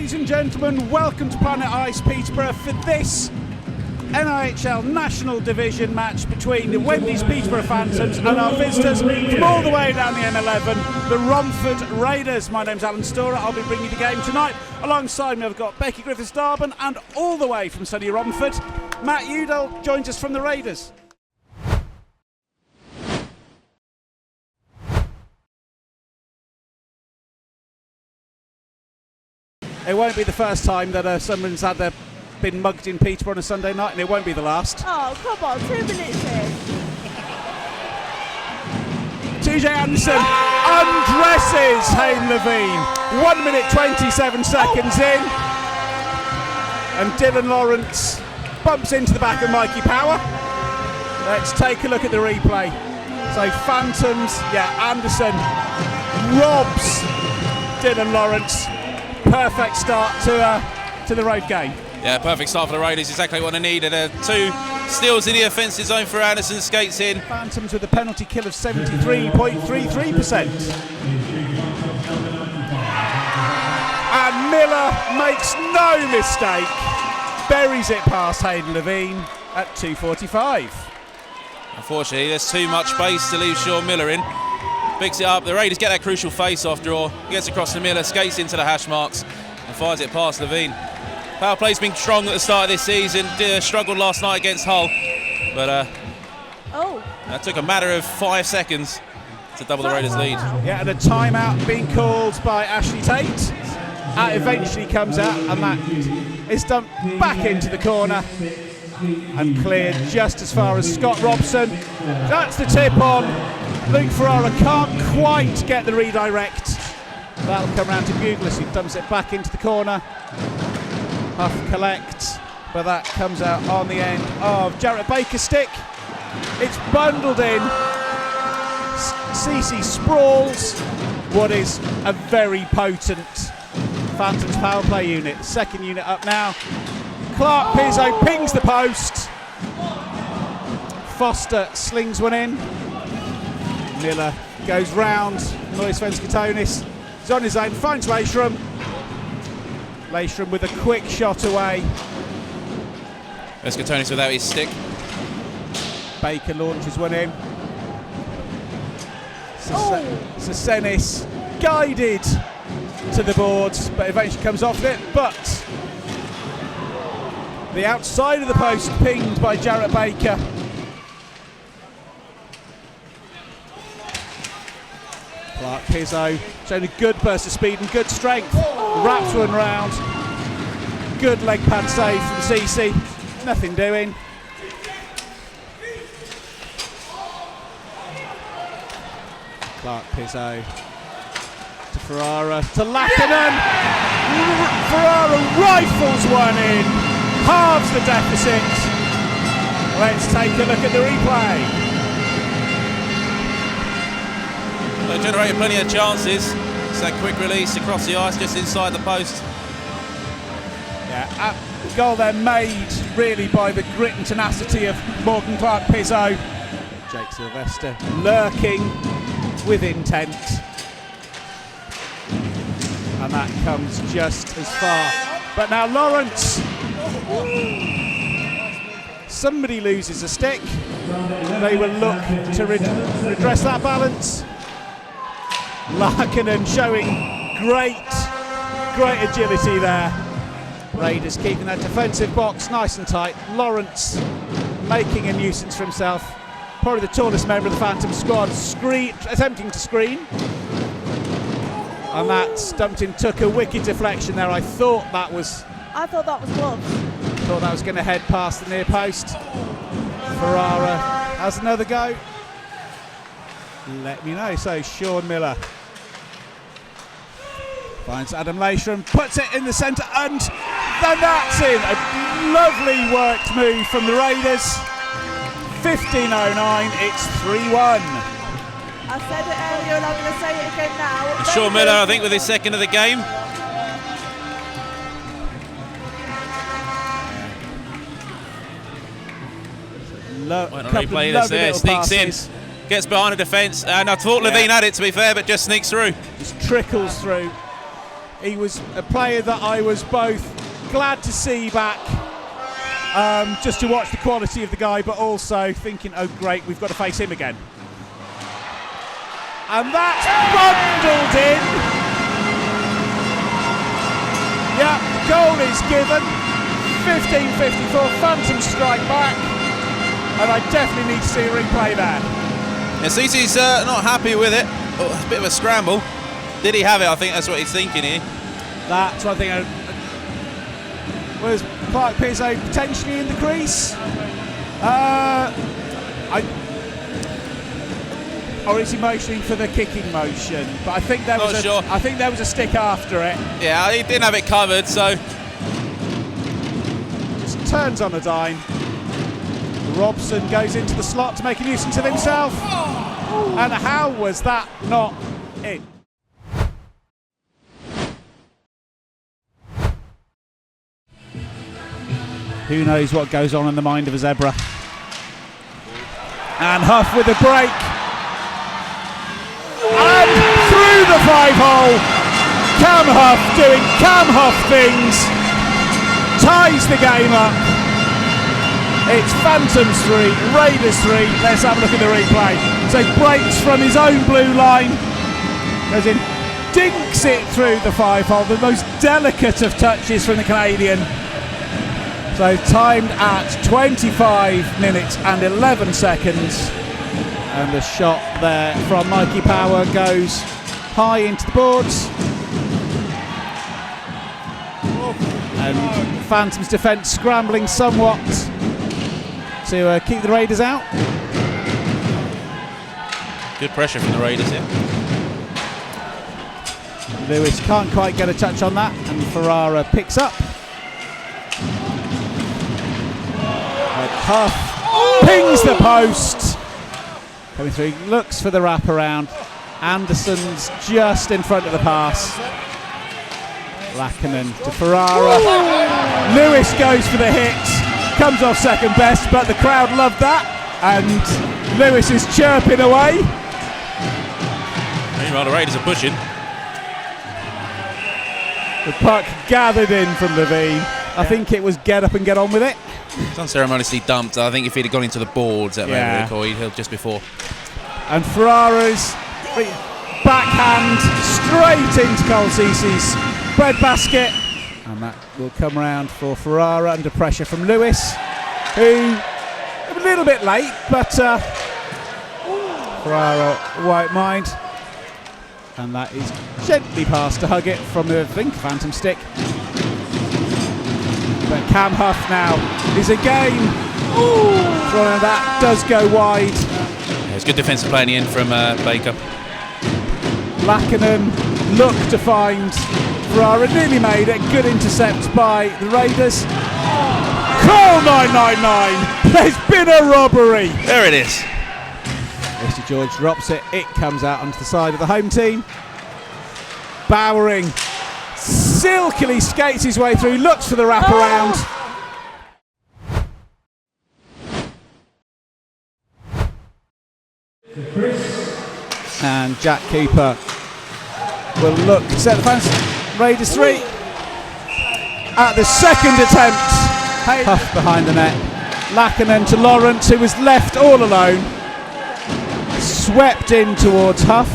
Ladies and gentlemen, welcome to Planet Ice Peterborough for this NIHL National Division match between the Wendy's Peterborough Phantoms and our visitors from all the way down the M11, the Romford Raiders. My name's Alan Storer. I'll be bringing you the game tonight. Alongside me I've got Becky Griffiths-Darban, and all the way from sunny Romford, Matt Udall joins us from the Raiders. It won't be the first time that someone's been mugged in Peterborough on a Sunday night, and it won't be the last. Oh, come on, 2 minutes in. TJ Anderson undresses Hayden Levine. 1 minute 27 seconds in. And Dylan Lawrence bumps into the back of Mikey Power. Let's take a look at the replay. So Phantoms, Anderson robs Dylan Lawrence. Perfect start to the road game. Yeah, perfect start for the Raiders, exactly what they needed. 2 steals in the offensive zone for Anderson, skates in. Phantoms with a penalty kill of 73.33%. And Miller makes no mistake, buries it past Hayden Levine at 2:45. Unfortunately, there's too much space to leave Sean Miller in. Picks it up, the Raiders get that crucial face-off draw, gets across to Miller, skates into the hash marks and fires it past Levine. Power play's been strong at the start of this season, struggled last night against Hull, but that took a matter of 5 seconds to double the Raiders' lead. Yeah, and a timeout being called by Ashley Tate. That eventually comes out, and that is dumped back into the corner and cleared just as far as Scott Robson. That's the tip on. Luke Ferrara can't quite get the redirect. That'll come round to Bugler, who dumps it back into the corner. Huff collect, but that comes out on the end of Jarrett Baker's stick. It's bundled in. CC sprawls what is a very potent Phantoms power play unit. Second unit up now. Clark Pizzo pings the post. Foster slings one in. Miller goes round. Nois Venskatonis is on his own, finds Leishram. Leishram with a quick shot away. Venskatonis without his stick. Baker launches one in. Sasenis guided to the boards, but eventually comes off it. But the outside of the post pinged by Jarrett Baker. Clark Pizzo showing a good burst of speed and good strength. Wraps one round. Good leg pad save from CC. Nothing doing. Clark Pizzo to Ferrara to Lackinen. Ferrara rifles one in. Halves the deficit. Let's take a look at the replay. They generated plenty of chances. It's that quick release across the ice just inside the post. Yeah, goal there made really by the grit and tenacity of Morgan Clark Pizzo. Jake Sylvester lurking with intent. And that comes just as far. But now Lawrence. Somebody loses a stick. They will look to redress that balance. Larkinen showing great agility there. Raiders keeping that defensive box nice and tight. Lawrence making a nuisance for himself. Probably the tallest member of the Phantom squad, attempting to screen. And that stumped in, took a wicked deflection there. I thought that was gloves. Thought that was going to head past the near post. Ferrara has another go. Let me know. So Sean Miller finds Adam Leishram, puts it in the centre, and then that's in. A lovely worked move from the Raiders. 15:09, it's 3-1. I said it earlier and I'm going to say it again now. And Sean Miller, I think, with his second of the game. Went on replay this there, sneaks in, gets behind the defence, and I thought Levine had it, to be fair, but just sneaks through. Just trickles through. He was a player that I was both glad to see back, just to watch the quality of the guy, but also thinking, oh great, we've got to face him again. And that's bundled in. Yeah, goal is given. 15:54, Phantom strike back. And I definitely need to see a replay there. Yeah, Cece's not happy with it. Oh, it's a bit of a scramble. Did he have it? I think that's what he's thinking here. That's one thing. Was Clark Pizzo potentially in the crease? Or is he motioning for the kicking motion? But I think there was sure. I think there was a stick after it. Yeah, he didn't have it covered, so Just turns on a dime. Robson goes into the slot to make a nuisance of himself. And how was that not in? Who knows what goes on in the mind of a zebra? And Huff with a break. And through the 5-hole. Cam Huff doing Cam Huff things. Ties the game up. It's Phantoms 3, Raiders 3. Let's have a look at the replay. So breaks from his own blue line. Goes in, dinks it through the 5-hole. The most delicate of touches from the Canadian. So timed at 25 minutes and 11 seconds. And the shot there from Mikey Power goes high into the boards. And Phantom's defence scrambling somewhat to keep the Raiders out. good pressure from the Raiders here. Lewis can't quite get a touch on that, and Ferrara picks up. Huff pings the post. Coming through, looks for the wraparound. Anderson's just in front of the pass. Lackinen to Ferrara. Lewis goes for the hit. Comes off second best, but the crowd loved that. And Lewis is chirping away. Meanwhile, the Raiders are pushing. The puck gathered in from Levine. I think it was get up and get on with it. It's unceremoniously dumped. I think if he'd have gone into the boards, that may have been a call just before. And Ferrara's backhand straight into Cole Cece's bread basket. And that will come round for Ferrara under pressure from Lewis, who a little bit late, but Ferrara won't mind. And that is gently passed to Huggett from the Phantom stick. But Cam Huff now is again throwing that, does go wide. Yeah, it's good defensive play in the end from Baker. Lackinen looked to find Ferrara, nearly made it. Good intercept by the Raiders. Call 999. There's been a robbery. There it is. Mr. George drops it. It comes out onto the side of the home team. Bowering silkily skates his way through, looks for the wraparound. And Jack Cooper will look to set the fans. Raiders 3 at the second attempt. Huff behind the net. Lackinen to Lawrence, who was left all alone. Swept in towards Huff.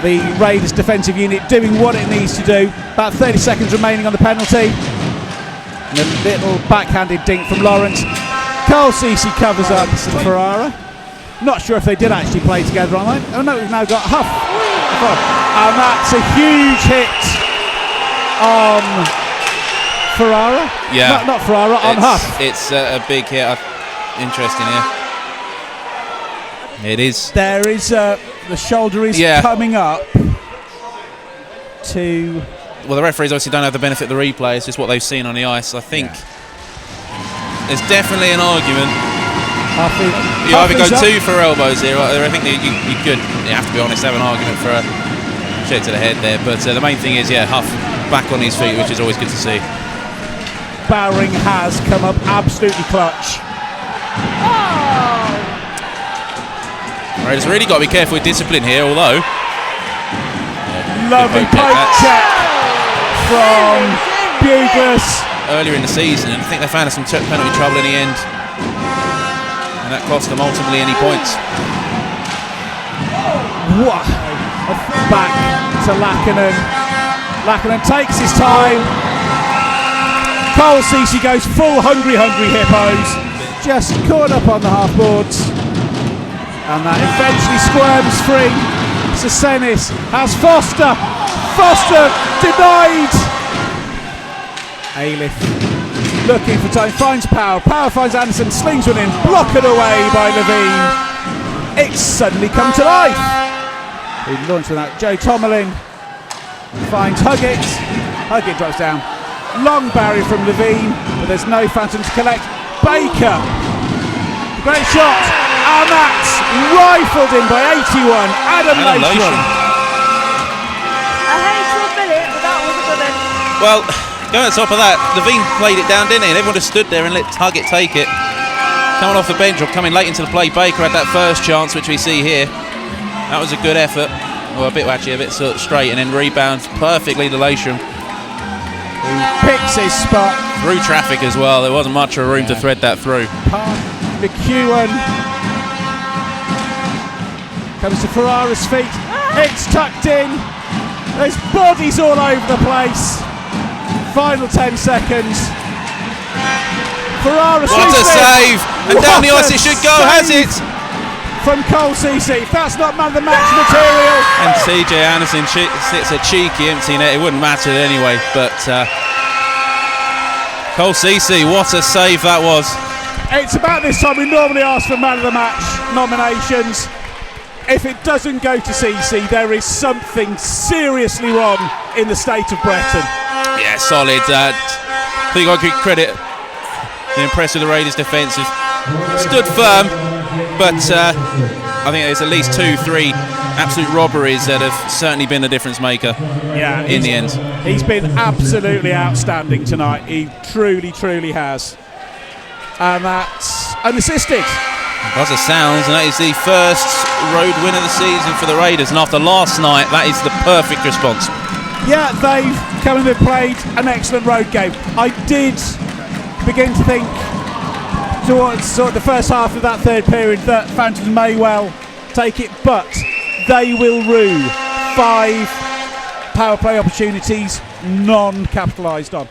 The Raiders defensive unit doing what it needs to do. About 30 seconds remaining on the penalty. And a little backhanded dink from Lawrence. Cole Cece covers up for Ferrara. Not sure if they did actually play together on that. Oh no, we've now got Huff. And that's a huge hit on Ferrara. Yeah. Not Ferrara, on Huff. It's a big hit. Interesting here. It is. There is the shoulder is coming up to. Well, the referees obviously don't have the benefit of the replay. It's just what they've seen on the ice. I think there's definitely an argument. You either go two for elbows here. I think that you could. You have to be honest, have an argument for a check to the head there. But the main thing is, Huff back on his feet, which is always good to see. Bowering has come up absolutely clutch. Raiders really got to be careful with discipline here, although... Lovely poke check from Buglers. Earlier in the season, and I think they found some penalty trouble in the end, and that cost them ultimately any points. What? Back to Lackinen. Lackinen takes his time. Cole Ceci goes full hungry hippos. Just caught up on the half boards. And that eventually squirms free. Sesenis has Foster. Foster denied. Ailith looking for time, finds Power. Power finds Anderson, slings one in, blocked away by Levine. It's suddenly come to life. He launched with that. Joe Tomalin finds Huggett. Huggett drops down. Long barrier from Levine, but there's no Phantom to collect. Baker, great shot, and that's rifled in by 81. Adam Latron. I hate to admit it, but that was a good one. Well, going on top of that, Levine played it down, didn't he? And everyone just stood there and let Huggett take it. Coming off the bench or coming late into the play, Baker had that first chance, which we see here. That was a good effort. Well, a bit sort of straight, and then rebounds perfectly to Lasham. He picks his spot. Through traffic as well. There wasn't much of room to thread that through. McEwen comes to Ferrara's feet. It's tucked in. There's bodies all over the place. Final 10 seconds. Ferrara What a save! And down the ice it should go, has it? From Cole Ceci. If that's not man of the match material. And CJ Anderson sits a cheeky empty net. It wouldn't matter anyway, but Cole Ceci, what a save that was. It's about this time we normally ask for man of the match nominations. If it doesn't go to Ceci, there is something seriously wrong in the state of Breton. Yeah, solid. I think I could credit the impressive the Raiders defence. Stood firm, but I think there's at least 2-3 absolute robberies that have certainly been the difference maker in the end. He's been absolutely outstanding tonight. He truly has. And that's unassisted. As it sounds, and that is the first road win of the season for the Raiders. And after last night, that is the perfect response. Yeah, they've come and they've played an excellent road game. I did begin to think towards sort of the first half of that third period that Phantoms may well take it, but they will rue 5 power play opportunities non-capitalised on.